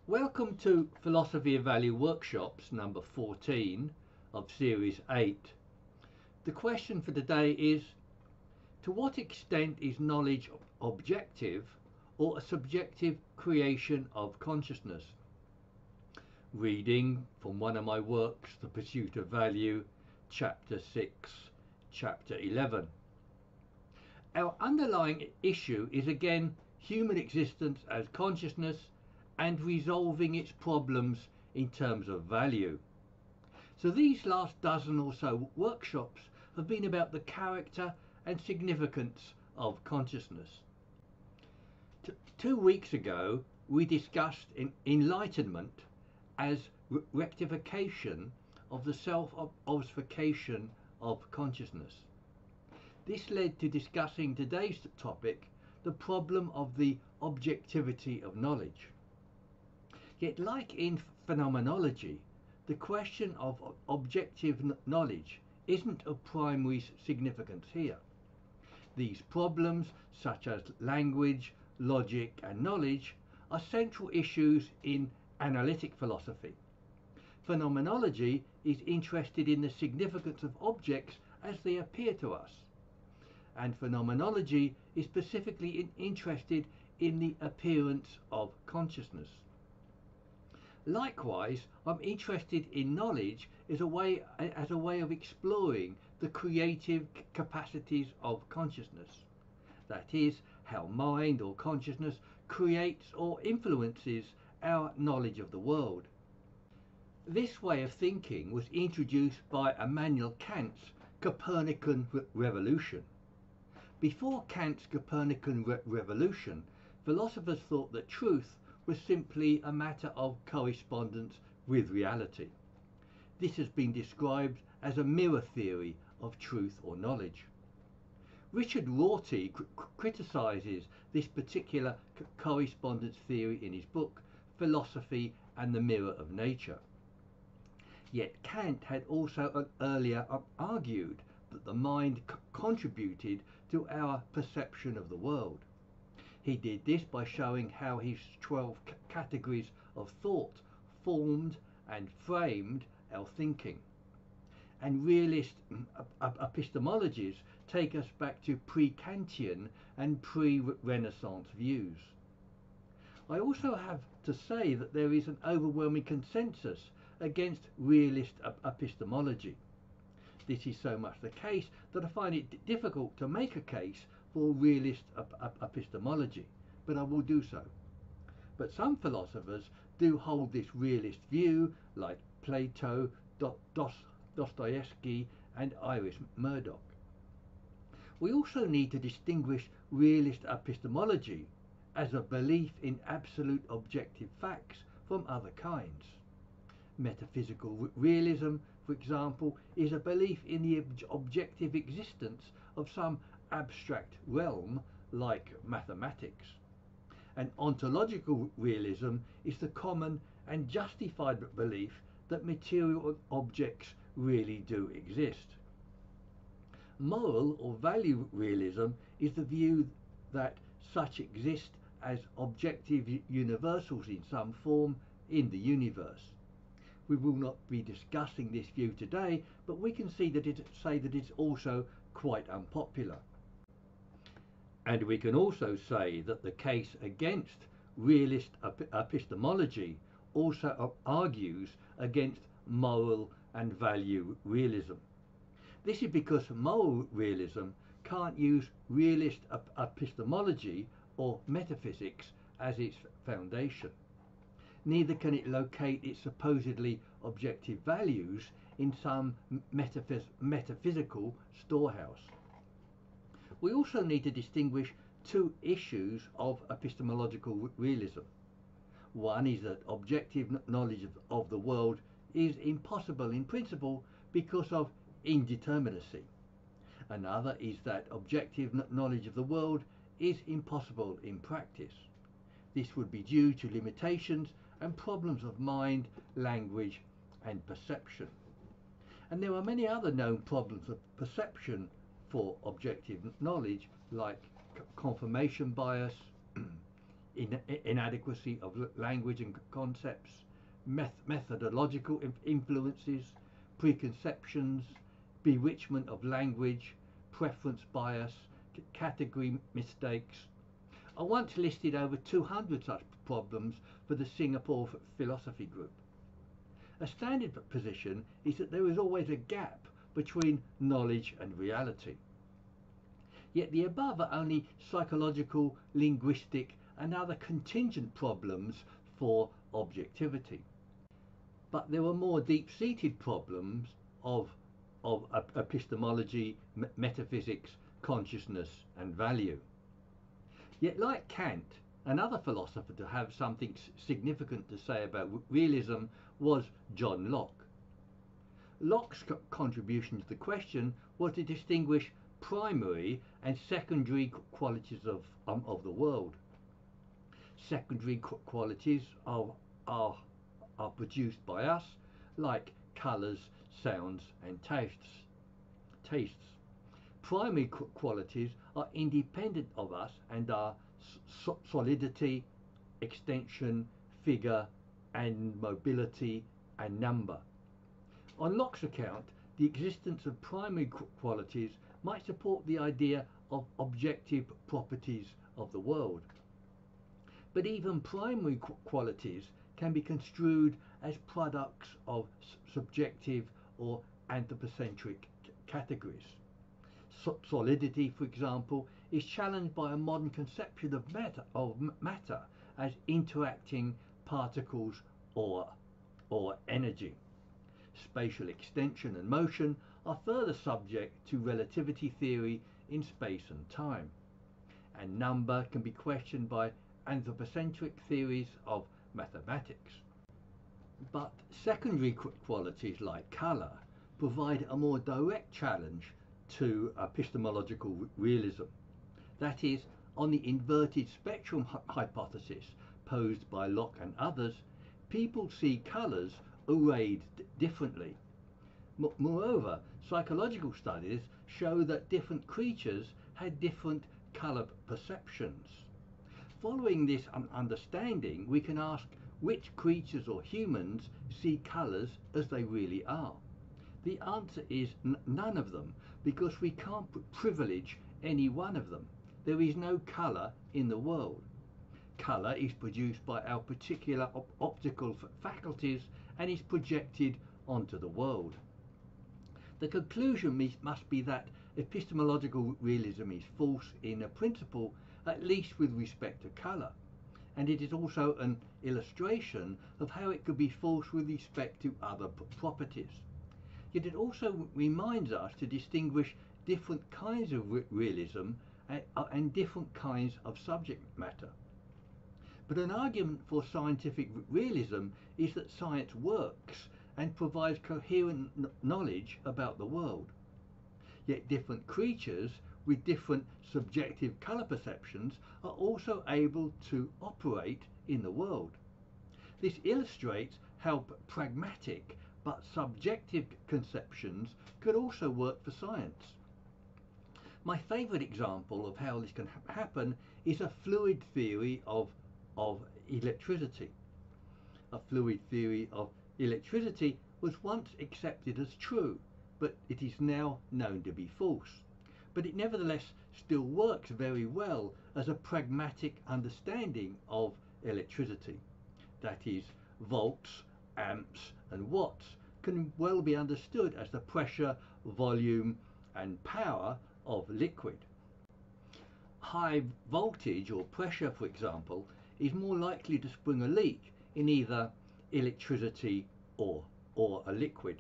Welcome to Philosophy of Value Workshops number 14 of Series 8. The question for today is, to what extent is knowledge objective or a subjective creation of consciousness? Reading from one of my works, The Pursuit of Value, Chapter 6, Chapter 11. Our underlying issue is again human existence as consciousness and resolving its problems in terms of value. So these last dozen or so workshops have been about the character and significance of consciousness. 2 weeks ago we discussed enlightenment as rectification of the self-obfuscation of consciousness. This led to discussing today's topic, the problem of the objectivity of knowledge. Yet, like in phenomenology, the question of objective knowledge isn't of primary significance here. These problems, such as language, logic and knowledge, are central issues in analytic philosophy. Phenomenology is interested in the significance of objects as they appear to us, and phenomenology is specifically interested in the appearance of consciousness. Likewise, I'm interested in knowledge as a way of exploring the creative capacities of consciousness. That is, how mind or consciousness creates or influences our knowledge of the world. This way of thinking was introduced by Immanuel Kant's Copernican revolution. Before Kant's Copernican revolution, philosophers thought that truth was simply a matter of correspondence with reality. This has been described as a mirror theory of truth or knowledge. Richard Rorty criticizes this particular correspondence theory in his book Philosophy and the Mirror of Nature. Yet Kant had also earlier argued that the mind contributed to our perception of the world. He did this by showing how his 12 categories of thought formed and framed our thinking. And realist epistemologies take us back to pre-Kantian and pre-Renaissance views. I also have to say that there is an overwhelming consensus against realist epistemology. This is so much the case that I find it difficult to make a case for realist epistemology, but I will do so. But some philosophers do hold this realist view, like Plato, Dostoevsky and Iris Murdoch. We also need to distinguish realist epistemology as a belief in absolute objective facts from other kinds. Metaphysical realism, for example, is a belief in the objective existence of some abstract realm like mathematics. And ontological realism is the common and justified belief that material objects really do exist. Moral or value realism is the view that such exist as objective universals in some form in the universe. We will not be discussing this view today, but we can say that it's also quite unpopular. And we can also say that the case against realist epistemology also argues against moral and value realism. This is because moral realism can't use realist epistemology or metaphysics as its foundation. Neither can it locate its supposedly objective values in some metaphysical storehouse. We also need to distinguish two issues of epistemological realism. One is that objective knowledge of the world is impossible in principle because of indeterminacy. Another is that objective knowledge of the world is impossible in practice. This would be due to limitations and problems of mind, language and perception. And there are many other known problems of perception for objective knowledge, like confirmation bias, inadequacy of language and concepts, methodological influences, preconceptions, bewitchment of language, preference bias, category mistakes. I once listed over 200 such problems for the Singapore Philosophy Group. A standard position is that there is always a gap between knowledge and reality. Yet the above are only psychological, linguistic and other contingent problems for objectivity. But there are more deep-seated problems of epistemology, metaphysics, consciousness and value. Yet like Kant, another philosopher to have something significant to say about realism was John Locke. Locke's contribution to the question was to distinguish primary and secondary qualities of the world. Secondary qualities are produced by us, like colours, sounds and tastes. Primary qualities are independent of us and are solidity, extension, figure and mobility and number. On Locke's account, the existence of primary qualities might support the idea of objective properties of the world. But even primary qualities can be construed as products of subjective or anthropocentric categories. Solidity, for example, is challenged by a modern conception of matter as interacting particles or energy. Spatial extension and motion are further subject to relativity theory in space and time, and number can be questioned by anthropocentric theories of mathematics. But secondary qualities like colour provide a more direct challenge to epistemological realism. That is, on the inverted spectrum hypothesis posed by Locke and others, people see colours arrayed differently. Moreover, psychological studies show that different creatures had different colour perceptions. Following this understanding, we can ask which creatures or humans see colours as they really are. The answer is none of them, because we can't privilege any one of them. There is no colour in the world. Colour is produced by our particular optical faculties and is projected onto the world. The conclusion must be that epistemological realism is false in a principle, at least with respect to colour, and it is also an illustration of how it could be false with respect to other properties. Yet it also reminds us to distinguish different kinds of realism and different kinds of subject matter. But an argument for scientific realism is that science works and provides coherent knowledge about the world. Yet different creatures with different subjective colour perceptions are also able to operate in the world. This illustrates how pragmatic but subjective conceptions could also work for science. My favourite example of how this can happen is a fluid theory of electricity. A fluid theory of electricity was once accepted as true, but it is now known to be false. But it nevertheless still works very well as a pragmatic understanding of electricity. That is, volts, amps and watts can well be understood as the pressure, volume and power of liquid. High voltage or pressure, for example, is more likely to spring a leak in either electricity or a liquid.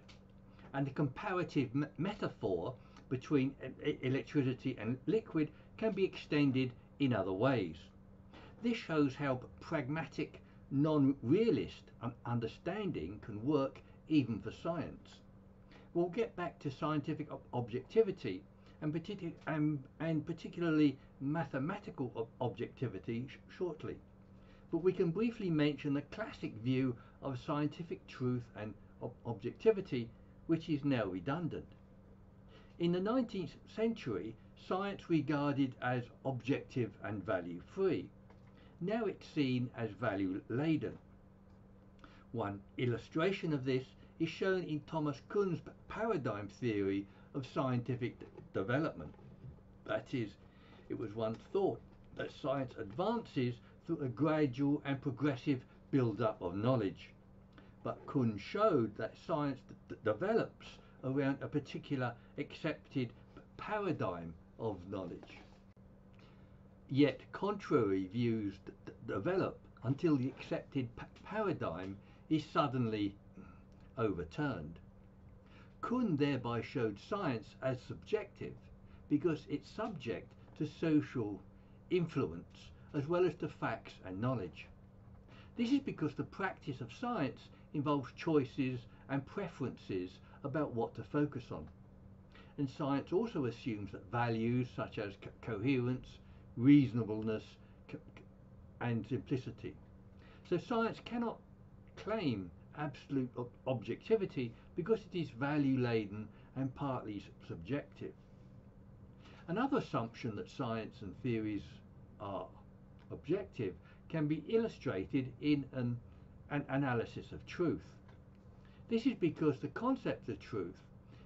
And the comparative metaphor between electricity and liquid can be extended in other ways. This shows how pragmatic, non-realist understanding can work even for science. We'll get back to scientific objectivity and particularly mathematical objectivity shortly. But we can briefly mention the classic view of scientific truth and objectivity, which is now redundant. In the 19th century, science regarded as objective and value-free. now it's seen as value laden. One illustration of this is shown in Thomas Kuhn's paradigm theory of scientific development. That is, it was once thought that science advances through a gradual and progressive build-up of knowledge. But Kuhn showed that science develops around a particular accepted paradigm of knowledge. Yet contrary views develop until the accepted paradigm is suddenly overturned. Kuhn thereby showed science as subjective because it's subject to social influence as well as to facts and knowledge. This is because the practice of science involves choices and preferences about what to focus on. And science also assumes that values such as coherence, reasonableness, and simplicity. So science cannot claim absolute objectivity because it is value-laden and partly subjective. Another assumption that science and theories are objective can be illustrated in an analysis of truth. This is because the concept of truth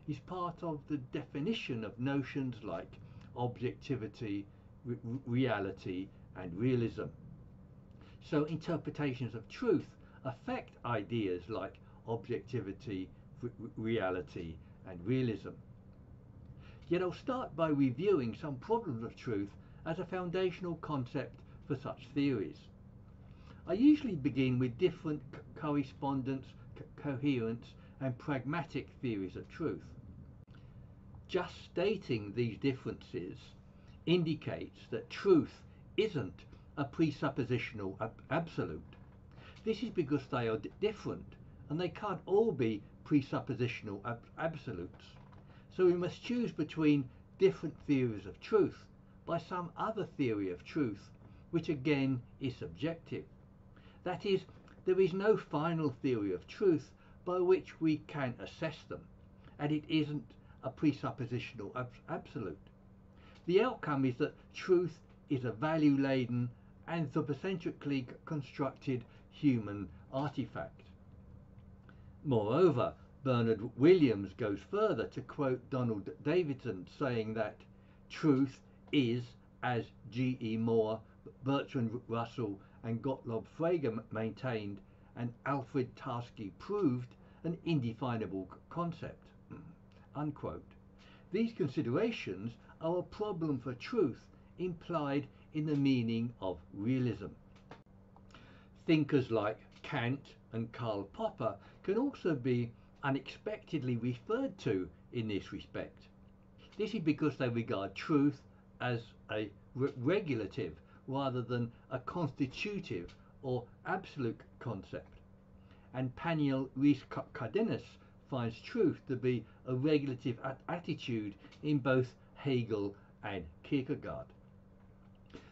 is part of the definition of notions like objectivity, reality, and realism. So interpretations of truth affect ideas like objectivity, reality, and realism. Yet I'll start by reviewing some problems of truth as a foundational concept for such theories. I usually begin with different correspondence, coherence, and pragmatic theories of truth. Just stating these differences indicates that truth isn't a presuppositional absolute. This is because they are different and they can't all be presuppositional absolutes. So we must choose between different theories of truth by some other theory of truth, which again is subjective. That is, there is no final theory of truth by which we can assess them, and it isn't a presuppositional absolute. The outcome is that truth is a value-laden, anthropocentrically constructed human artifact. Moreover, Bernard Williams goes further to quote Donald Davidson, saying that truth is, as G.E. Moore, Bertrand Russell, and Gottlob Frege maintained, and Alfred Tarski proved, an indefinable concept. Unquote. These considerations are a problem for truth implied in the meaning of realism. Thinkers like Kant and Karl Popper can also be unexpectedly referred to in this respect. This is because they regard truth as a regulative rather than a constitutive or absolute concept. And Paniel Rees-Cardenas finds truth to be a regulative attitude in both Hegel and Kierkegaard.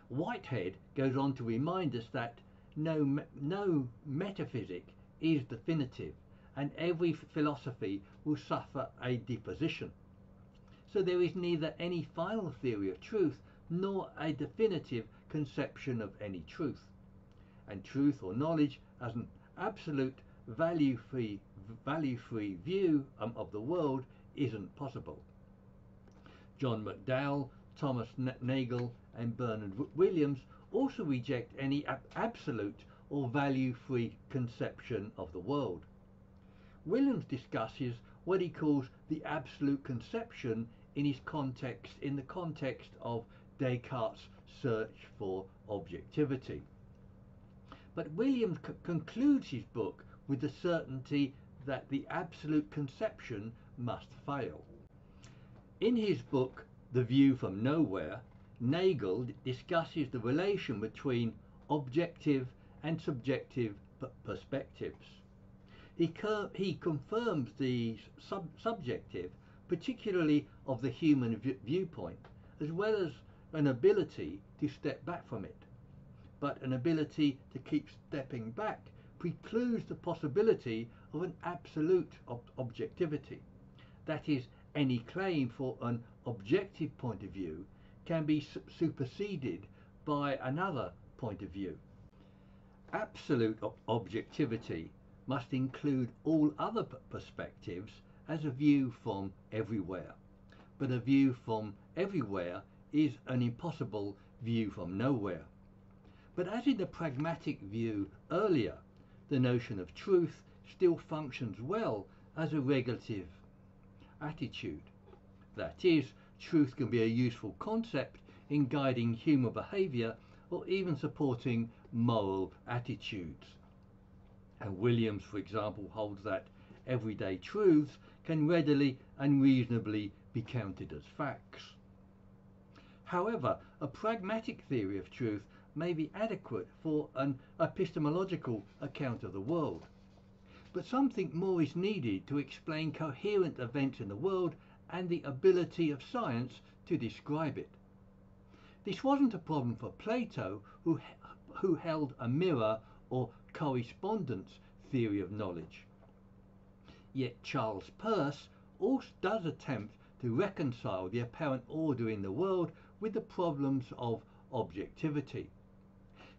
Whitehead goes on to remind us that no metaphysic is definitive, and every philosophy will suffer a deposition. So there is neither any final theory of truth nor a definitive conception of any truth. And truth or knowledge as an absolute value-free view of the world isn't possible. John McDowell, Thomas Nagel, and Bernard Williams also reject any absolute or value-free conception of the world. Williams discusses what he calls the absolute conception in the context of Descartes' search for objectivity. But Williams concludes his book with the certainty that the absolute conception must fail. In his book, The View from Nowhere, Nagel discusses the relation between objective and subjective perspectives. He confirms the subjective, particularly of the human viewpoint, as well as an ability to step back from it. But an ability to keep stepping back precludes the possibility of an absolute objectivity. That is, any claim for an objective point of view can be superseded by another point of view. Absolute objectivity must include all other perspectives as a view from everywhere. But a view from everywhere is an impossible view from nowhere. But as in the pragmatic view earlier, the notion of truth still functions well as a regulative attitude. That is, truth can be a useful concept in guiding human behaviour or even supporting moral attitudes. And Williams, for example, holds that everyday truths can readily and reasonably be counted as facts. However, a pragmatic theory of truth may be adequate for an epistemological account of the world. But something more is needed to explain coherent events in the world and the ability of science to describe it. This wasn't a problem for Plato, who held a mirror or correspondence theory of knowledge. Yet Charles Peirce also does attempt to reconcile the apparent order in the world with the problems of objectivity.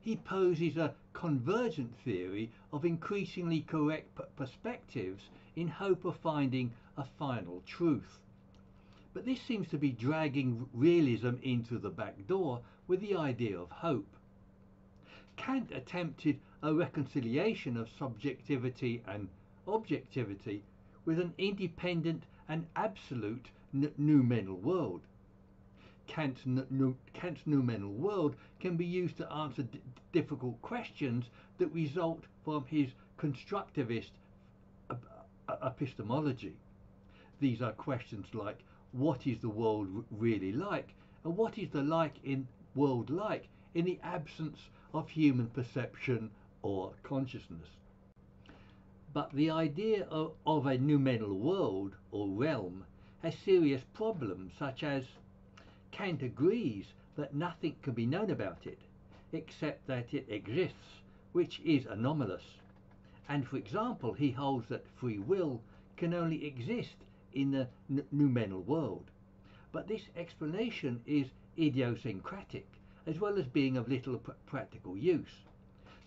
He poses a convergent theory of increasingly correct perspectives in hope of finding a final truth. But this seems to be dragging realism into the back door with the idea of hope. Kant attempted a reconciliation of subjectivity and objectivity with an independent and absolute noumenal world. Kant's noumenal world can be used to answer difficult questions that result from his constructivist epistemology. These are questions like, what is the world really like, and what is the world like in the absence of human perception or consciousness? But the idea of a noumenal world or realm has serious problems, such as Kant agrees that nothing can be known about it except that it exists, which is anomalous. And for example, he holds that free will can only exist in the noumenal world. But this explanation is idiosyncratic, as well as being of little practical use.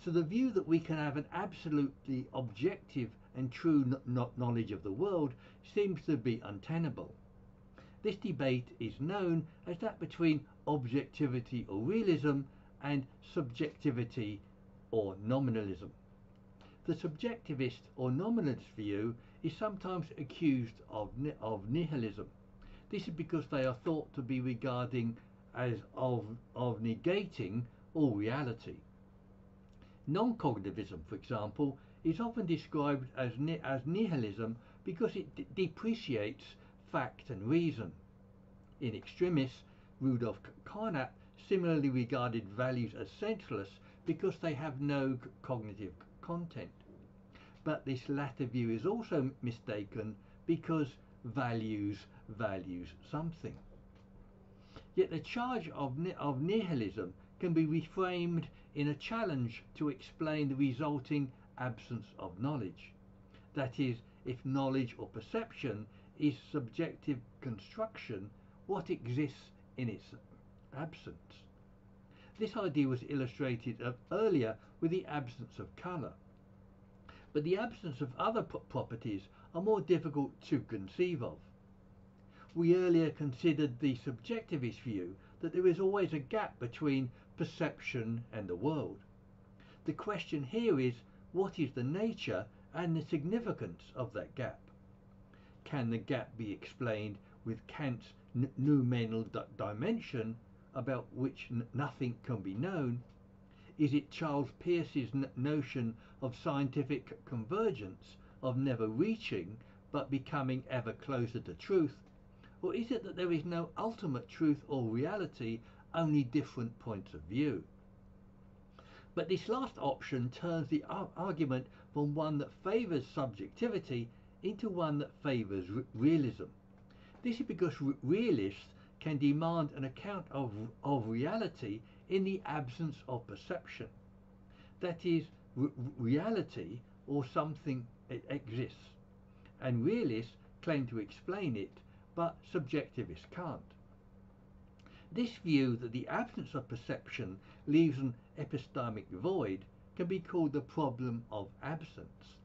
So the view that we can have an absolutely objective and true knowledge of the world seems to be untenable. This debate is known as that between objectivity or realism and subjectivity or nominalism. The subjectivist or nominalist view is sometimes accused of nihilism. This is because they are thought to be regarding as of negating all reality. Non-cognitivism, for example, is often described as nihilism because it depreciates fact and reason. In extremis, Rudolf Carnap similarly regarded values as senseless because they have no cognitive content. But this latter view is also mistaken because values something. Yet the charge of nihilism can be reframed in a challenge to explain the resulting absence of knowledge. That is, if knowledge or perception is subjective construction, what exists in its absence? This idea was illustrated earlier with the absence of colour. But the absence of other properties are more difficult to conceive of. We earlier considered the subjectivist view that there is always a gap between perception and the world. The question here is, what is the nature and the significance of that gap? Can the gap be explained with Kant's noumenal dimension, about which nothing can be known? Is it Charles Peirce's notion of scientific convergence, of never reaching but becoming ever closer to truth? Or is it that there is no ultimate truth or reality, only different points of view? But this last option turns the argument from one that favours subjectivity into one that favours realism. This is because realists can demand an account of reality in the absence of perception. That is, reality or something exists, and realists claim to explain it, but subjectivists can't. This view that the absence of perception leaves an epistemic void can be called the problem of absence.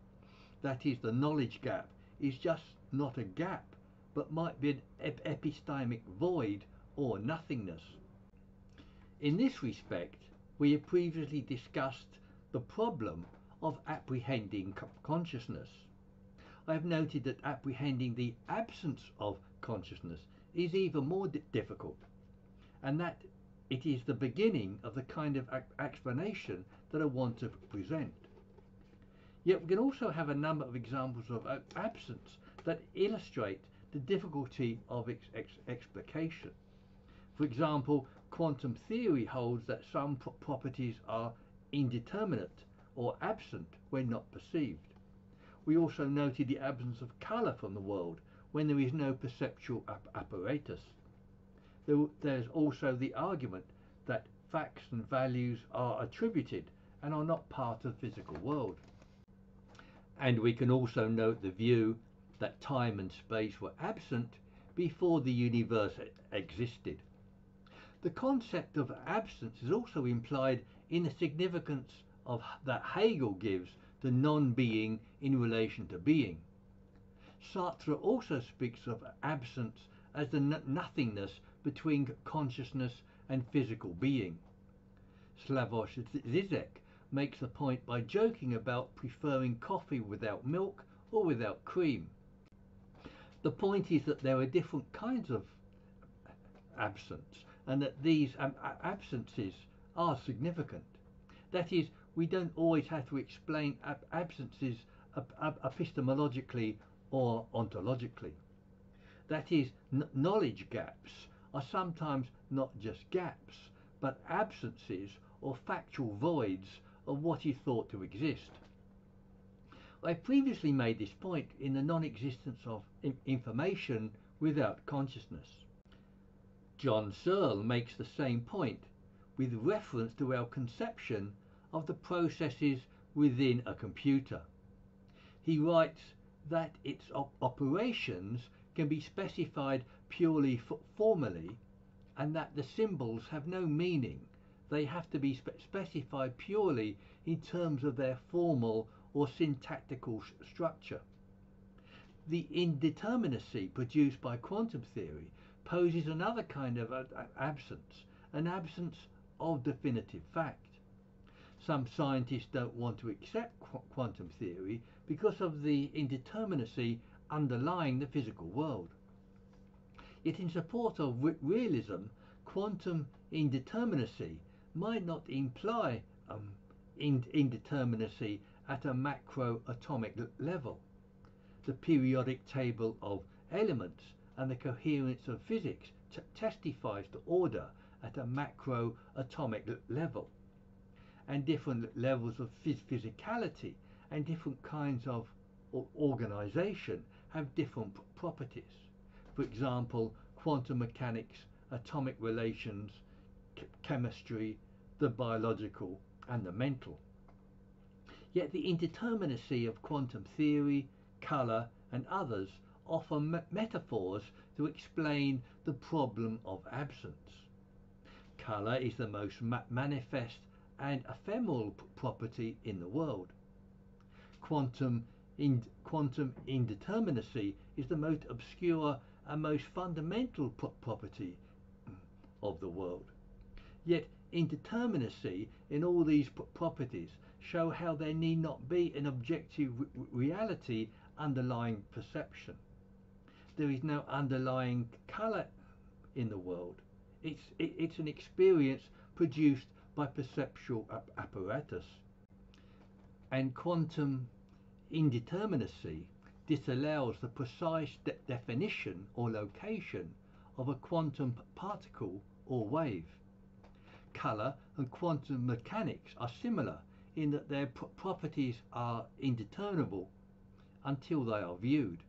That is, the knowledge gap is just not a gap, but might be an epistemic void or nothingness. In this respect, we have previously discussed the problem of apprehending consciousness. I have noted that apprehending the absence of consciousness is even more difficult, and that it is the beginning of the kind of explanation that I want to present. Yet we can also have a number of examples of absence that illustrate the difficulty of explication. For example, quantum theory holds that some properties are indeterminate or absent when not perceived. We also noted the absence of colour from the world when there is no perceptual apparatus. There's also the argument that facts and values are attributed and are not part of the physical world. And we can also note the view that time and space were absent before the universe existed. The concept of absence is also implied in the significance that Hegel gives to non-being in relation to being. Sartre also speaks of absence as the nothingness between consciousness and physical being. Slavoj Žižek makes the point by joking about preferring coffee without milk or without cream. The point is that there are different kinds of absence, and that these absences are significant. That is, we don't always have to explain absences epistemologically or ontologically. That is, knowledge gaps are sometimes not just gaps, but absences or factual voids of what is thought to exist. I previously made this point in the non-existence of information without consciousness. John Searle makes the same point with reference to our conception of the processes within a computer. He writes that its operations can be specified purely formally, and that the symbols have no meaning. They have to be specified purely in terms of their formal or syntactical structure. The indeterminacy produced by quantum theory poses another kind of absence, an absence of definitive fact. Some scientists don't want to accept quantum theory because of the indeterminacy underlying the physical world. Yet in support of realism, quantum indeterminacy might not imply indeterminacy at a macro-atomic level. The periodic table of elements and the coherence of physics testifies to order at a macro-atomic level, and different levels of physicality and different kinds of organization have different properties. For example, quantum mechanics, atomic relations, chemistry, the biological and the mental. Yet the indeterminacy of quantum theory, colour and others offer metaphors to explain the problem of absence. Colour is the most manifest and ephemeral property in the world. Quantum indeterminacy is the most obscure and most fundamental property of the world. Yet indeterminacy in all these properties show how there need not be an objective reality underlying perception. There is no underlying colour in the world. It's an experience produced by perceptual apparatus. And quantum indeterminacy disallows the precise definition or location of a quantum particle or wave. Colour and quantum mechanics are similar in that their properties are indeterminable until they are viewed.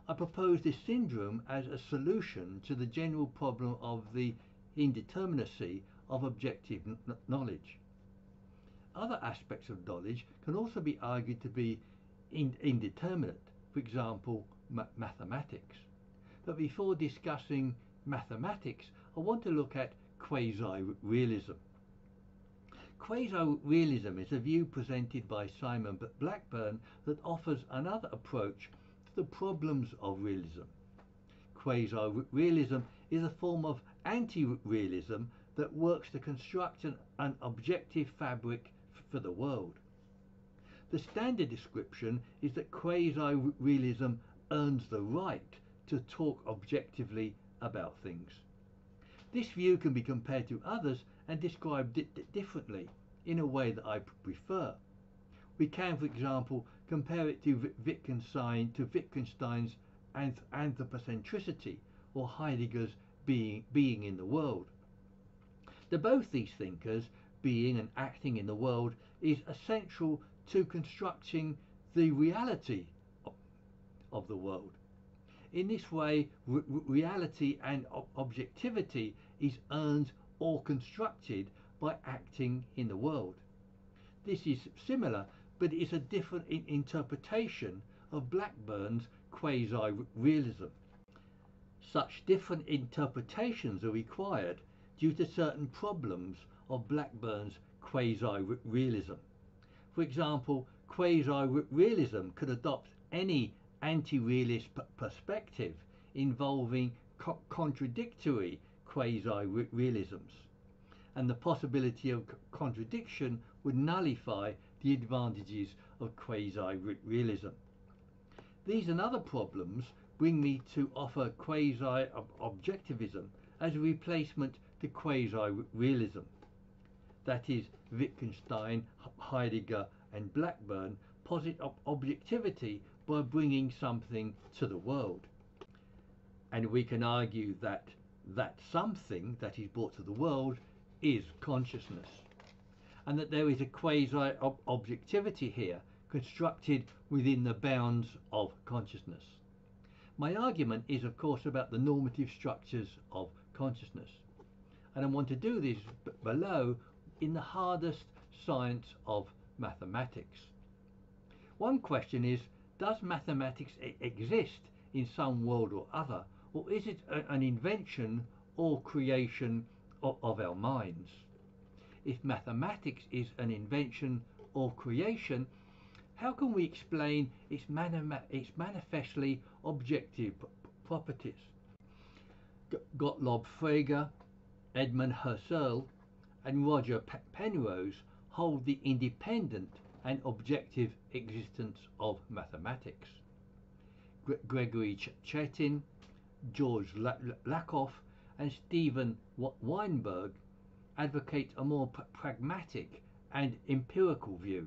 I propose this syndrome as a solution to the general problem of the indeterminacy of objective knowledge. Other aspects of knowledge can also be argued to be indeterminate, for example, mathematics. But before discussing mathematics, I want to look at quasi-realism. Quasi-realism is a view presented by Simon Blackburn that offers another approach to the problems of realism. Quasi-realism is a form of anti-realism that works to construct an objective fabric for the world. The standard description is that quasi-realism earns the right to talk objectively about things. This view can be compared to others and described differently in a way that I prefer. We can, for example, compare it to Wittgenstein's anthropocentricity or Heidegger's being in the world. To both these thinkers, being and acting in the world is essential to constructing the reality of the world. In this way, reality and objectivity is earned or constructed by acting in the world. This is similar, but is a different interpretation of Blackburn's quasi-realism. Such different interpretations are required due to certain problems of Blackburn's quasi-realism. For example, quasi-realism could adopt any anti-realist perspective involving contradictory quasi-realisms, and the possibility of contradiction would nullify the advantages of quasi-realism. These and other problems bring me to offer quasi-objectivism as a replacement to quasi-realism. That is, Wittgenstein, Heidegger and Blackburn posit objectivity by bringing something to the world. And we can argue that something that is brought to the world is consciousness, and that there is a quasi-objectivity here constructed within the bounds of consciousness. My argument is, of course, about the normative structures of consciousness, and I want to do this below in the hardest science of mathematics. One question is, does mathematics exist in some world or other, or is it an invention or creation of our minds? If mathematics is an invention or creation, how can we explain its manifestly objective properties? Gottlob Frege, Edmund Husserl and Roger Penrose hold the independent and objective existence of mathematics. Gregory Chetin, George Lakoff and Stephen Weinberg advocate a more pragmatic and empirical view.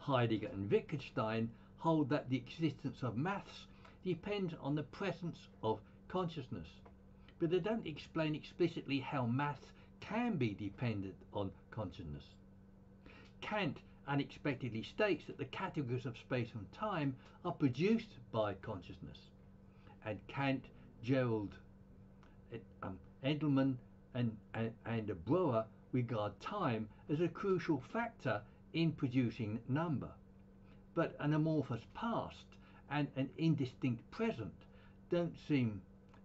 Heidegger and Wittgenstein hold that the existence of maths depends on the presence of consciousness, but they don't explain explicitly how maths can be dependent on consciousness. Kant unexpectedly states that the categories of space and time are produced by consciousness, and Kant, Gerald Edelman and Brouwer regard time as a crucial factor in producing number, but an amorphous past and an indistinct present don't seem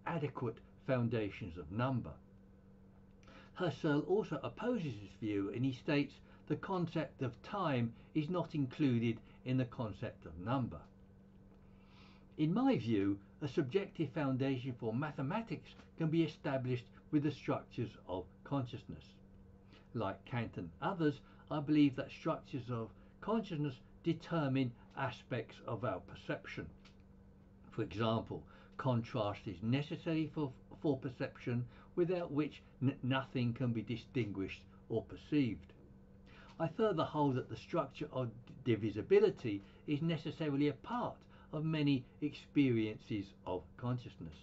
adequate foundations of number. Husserl also opposes this view, and he states the concept of time is not included in the concept of number. In my view, a subjective foundation for mathematics can be established with the structures of consciousness. Like Kant and others, I believe that structures of consciousness determine aspects of our perception. For example, contrast is necessary for perception, without which nothing can be distinguished or perceived. I further hold that the structure of divisibility is necessarily a part of many experiences of consciousness.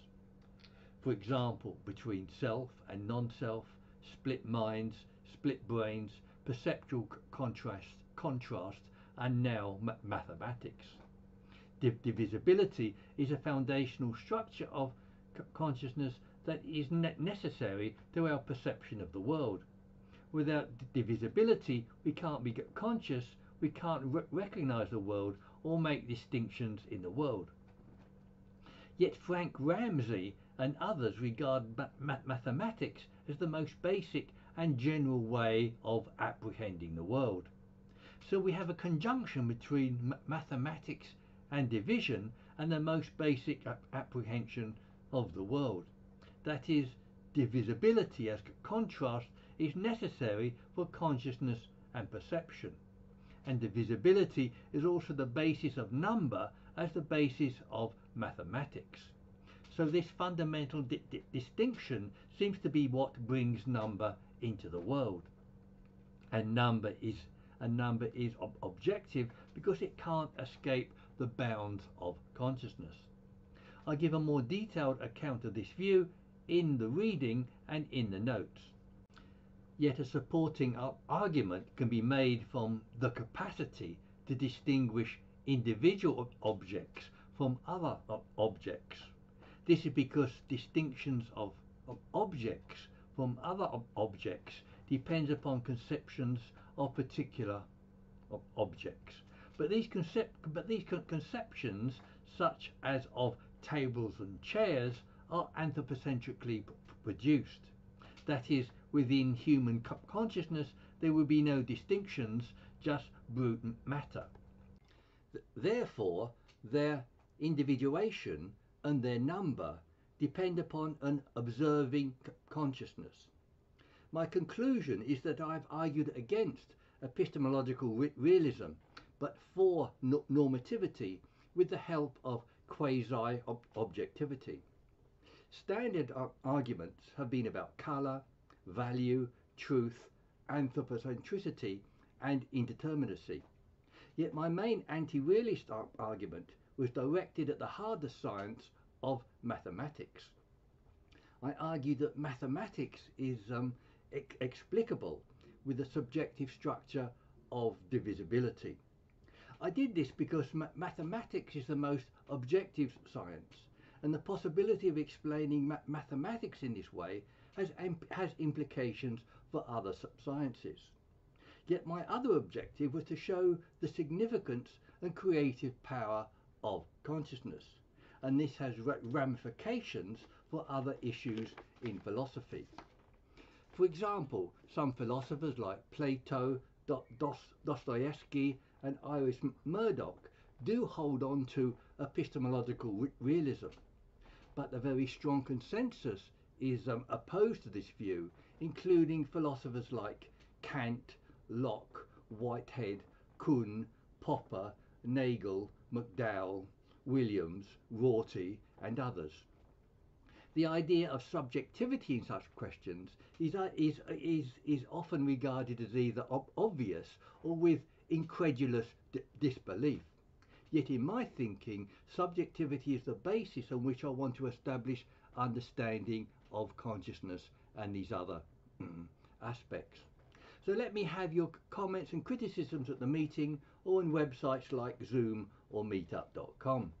For example, between self and non-self, split minds, split brains, perceptual contrast, and now mathematics. Divisibility is a foundational structure of consciousness that is necessary to our perception of the world. Without divisibility, we can't be conscious, we can't recognize the world or make distinctions in the world. Yet Frank Ramsey and others regard mathematics as the most basic and general way of apprehending the world. So we have a conjunction between mathematics and division and the most basic apprehension of the world. That is, divisibility as contrast is necessary for consciousness and perception. And divisibility is also the basis of number as the basis of mathematics. So this fundamental distinction seems to be what brings number into the world. And number is objective because it can't escape the bounds of consciousness. I give a more detailed account of this view in the reading and in the notes. Yet a supporting argument can be made from the capacity to distinguish individual objects from other objects. This is because distinctions of objects from other objects depends upon conceptions of particular objects. But these conceptions, such as of tables and chairs, are anthropocentrically produced. That is, within human consciousness there will be no distinctions, just brute matter. Therefore, their individuation and their number depend upon an observing consciousness. My conclusion is that I've argued against epistemological realism, but for normativity with the help of quasi-objectivity. Standard arguments have been about colour, value, truth, anthropocentricity, and indeterminacy. Yet my main anti-realist argument was directed at the harder science of mathematics. I argued that mathematics is explicable with the subjective structure of divisibility. I did this because mathematics is the most objective science, and the possibility of explaining mathematics in this way has implications for other sciences. Yet my other objective was to show the significance and creative power of consciousness, and this has ramifications for other issues in philosophy. For example, some philosophers like Plato, Dostoevsky and Iris Murdoch do hold on to epistemological realism, but a very strong consensus is opposed to this view, including philosophers like Kant, Locke, Whitehead, Kuhn, Popper, Nagel, McDowell, Williams, Rorty and others. The idea of subjectivity in such questions is often regarded as either obvious or with incredulous disbelief. Yet in my thinking, subjectivity is the basis on which I want to establish understanding of consciousness and these other aspects. So let me have your comments and criticisms at the meeting or on websites like Zoom or meetup.com.